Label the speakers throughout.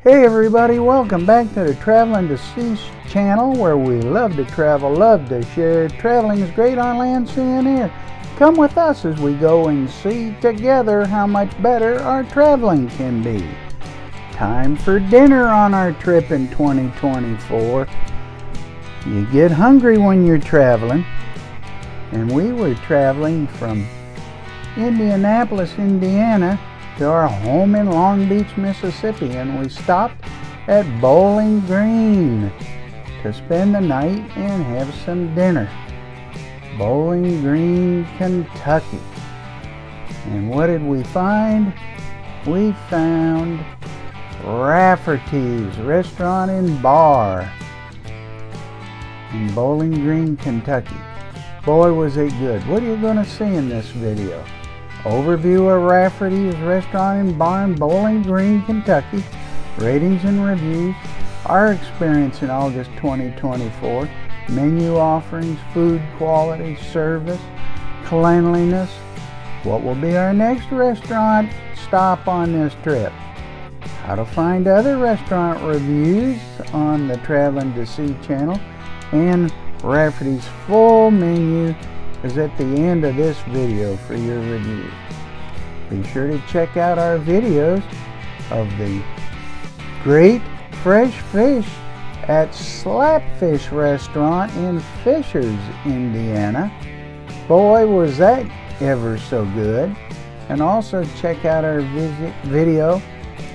Speaker 1: Hey everybody, welcome back to the Traveling to Sea channel, where we love to travel, love to share. Traveling is great on land, sea, and air. Come with us as we go and see together how much better our traveling can be. Time for dinner on our trip in 2024. You get hungry when you're traveling, and we were traveling from Indianapolis, Indiana to our home in Long Beach, Mississippi, and we stopped at Bowling Green to spend the night and have some dinner. Bowling Green, Kentucky. And what did we find? We found Rafferty's Restaurant and Bar in Bowling Green, Kentucky. Boy, was it good. What are you going to see in this video? Overview of Rafferty's Restaurant and Bar in Bowling Green, Kentucky. Ratings and reviews. Our experience in August 2024. Menu offerings, food quality, service, cleanliness. What will be our next restaurant stop on this trip? How to find other restaurant reviews on the Traveling to Sea channel. And Rafferty's full menu is at the end of this video for your review. Be sure to check out our videos of the great fresh fish at Slapfish restaurant in Fishers, Indiana. Boy, was that ever so good. And also check out our video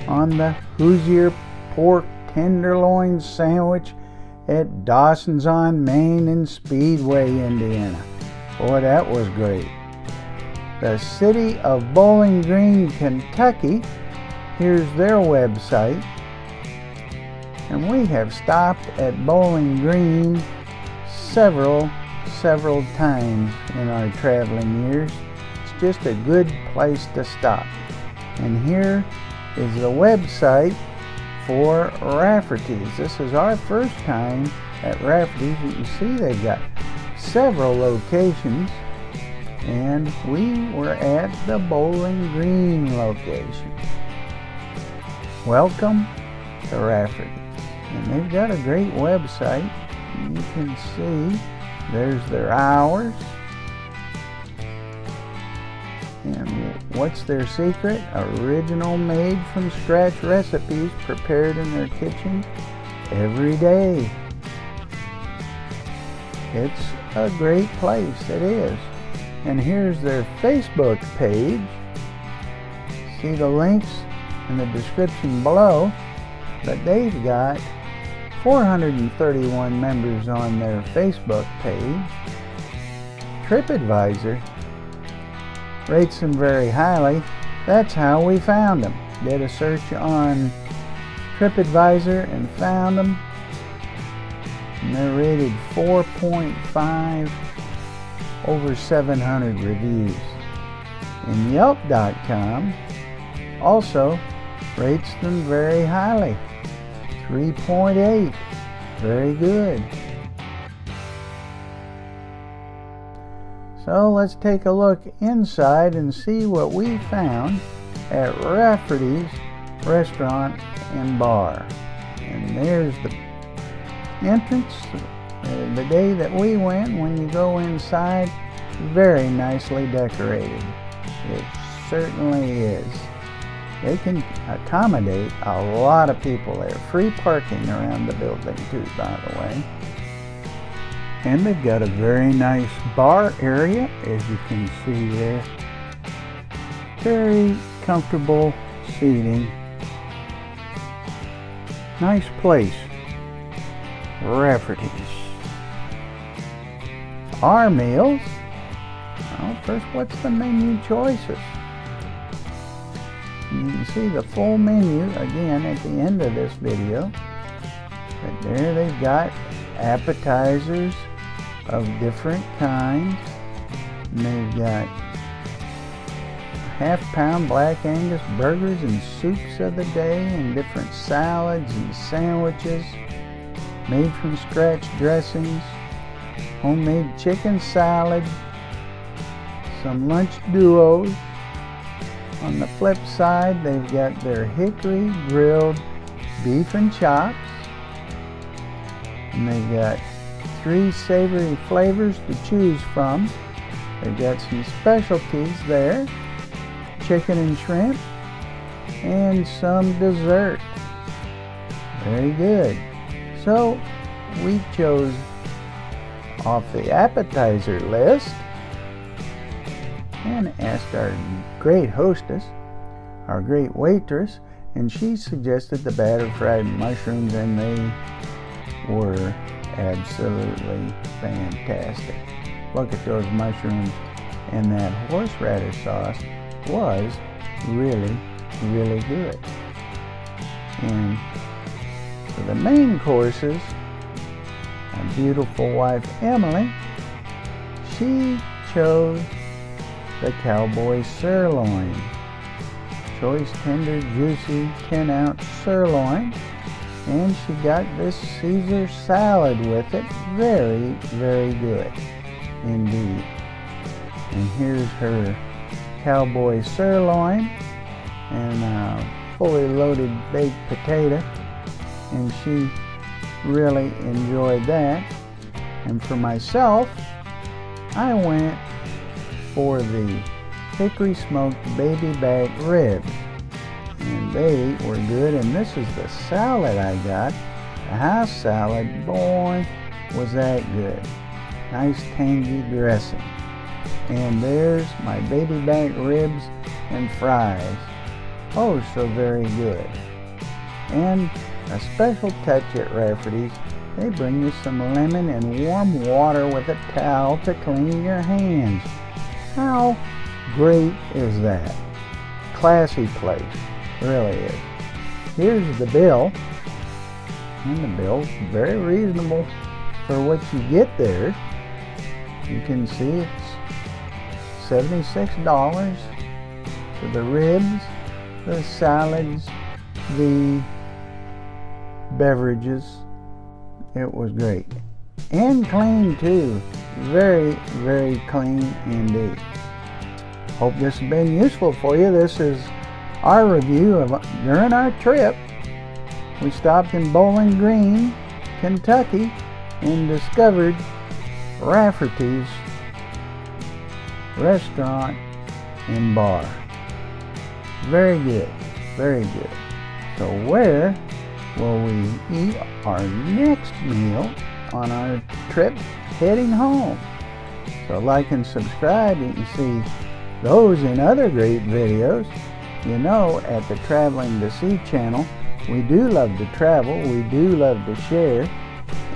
Speaker 1: on the Hoosier pork tenderloin sandwich at Dawson's on Main in Speedway, Indiana. Boy, that was great. The city of Bowling Green, Kentucky. Here's their website. And we have stopped at Bowling Green several times in our traveling years. It's just a good place to stop. And here is the website for Rafferty's. This is our first time at Rafferty's. You can see they've got several locations, and we were at the Bowling Green location. Welcome to Rafferty. And they've got a great website. You can see there's their hours. And what's their secret? Original made from scratch recipes prepared in their kitchen every day. It's a great place, it is. And here's their Facebook page. See the links in the description below. But they've got 431 members on their Facebook page. TripAdvisor rates them very highly. That's how we found them. Did a search on TripAdvisor and found them. And they're rated 4.5, over 700 reviews. And Yelp.com also rates them very highly, 3.8, very good. So let's take a look inside and see what we found at Rafferty's Restaurant and Bar. And there's the entrance. The day that we went, when you go inside, very nicely decorated. It certainly is. They can accommodate a lot of people there. Free parking around the building too, by the way. And they've got a very nice bar area, as you can see there. Very comfortable seating. Nice place. Rafferty's. Our meals. Well, first, what's the menu choices? You can see the full menu again at the end of this video. But there they've got appetizers of different kinds. And they've got half-pound Black Angus burgers and soups of the day, and different salads and sandwiches, made from scratch dressings, homemade chicken salad, some lunch duos. On the flip side, they've got their hickory grilled beef and chops. And they got 3 savory flavors to choose from. They've got some specialties there, chicken and shrimp, and some dessert. Very good. So we chose off the appetizer list and asked our great hostess, our great waitress, and she suggested the batter fried mushrooms, and they were absolutely fantastic. Look at those mushrooms, and that horseradish sauce was really, really good. And for the main courses, my beautiful wife Emily, she chose the cowboy sirloin. Choice tender, juicy 10-ounce sirloin. And she got this Caesar salad with it. Very, very good indeed. And here's her cowboy sirloin and a fully loaded baked potato. And she really enjoyed that. And for myself, I went for the hickory smoked baby back ribs, and they were good. And this is the salad I got, the house salad. Boy, was that good. Nice tangy dressing. And there's my baby back ribs and fries. Oh, so very good. And a special touch at Rafferty's, they bring you some lemon and warm water with a towel to clean your hands. How great is that? Classy place, really is. Here's the bill, and the bill's very reasonable for what you get there. You can see it's $76 for the ribs, the salads, the beverages. It was great. And clean too. Very, very clean indeed. Hope this has been useful for you. This is our review of during our trip. We stopped in Bowling Green, Kentucky, and discovered Rafferty's restaurant and bar. Very good, very good. So where will we eat our next meal on our trip heading home? So like and subscribe. You can see those and other great videos. You know, at the Traveling to See channel, we do love to travel, we do love to share,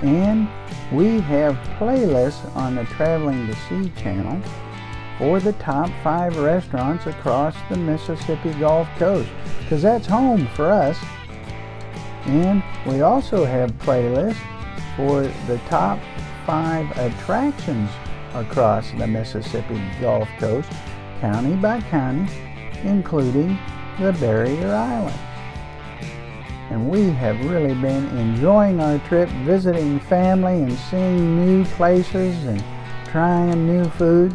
Speaker 1: and we have playlists on the Traveling to See channel for the top 5 restaurants across the Mississippi Gulf Coast, because that's home for us. And we also have playlists for the top 5 attractions across the Mississippi Gulf Coast, county by county, including the Barrier Islands. And we have really been enjoying our trip, visiting family and seeing new places and trying new foods.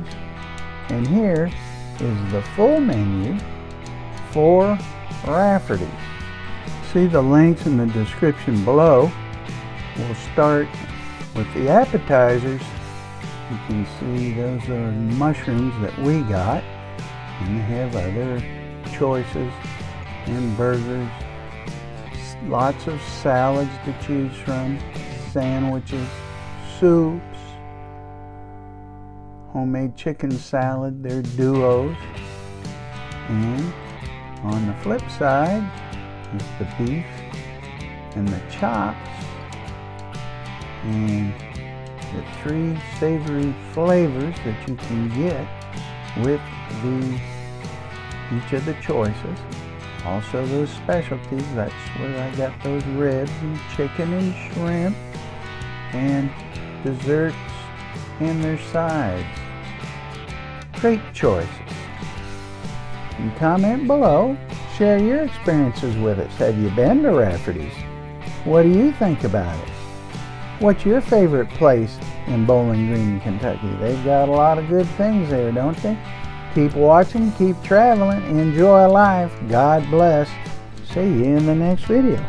Speaker 1: And here is the full menu for Rafferty's. See the links in the description below. We'll start with the appetizers. You can see those are mushrooms that we got, and they have other choices and burgers, lots of salads to choose from, sandwiches, soups, homemade chicken salad, they're duos. And on the flip side is the beef and the chops and the 3 savory flavors that you can get with each of the choices. Also those specialties, that's where I got those ribs and chicken and shrimp, and desserts and their sides. Great choices. And comment below, share your experiences with us. Have you been to Rafferty's? What do you think about it? What's your favorite place in Bowling Green, Kentucky? They've got a lot of good things there, don't they? Keep watching, keep traveling, enjoy life. God bless. See you in the next video.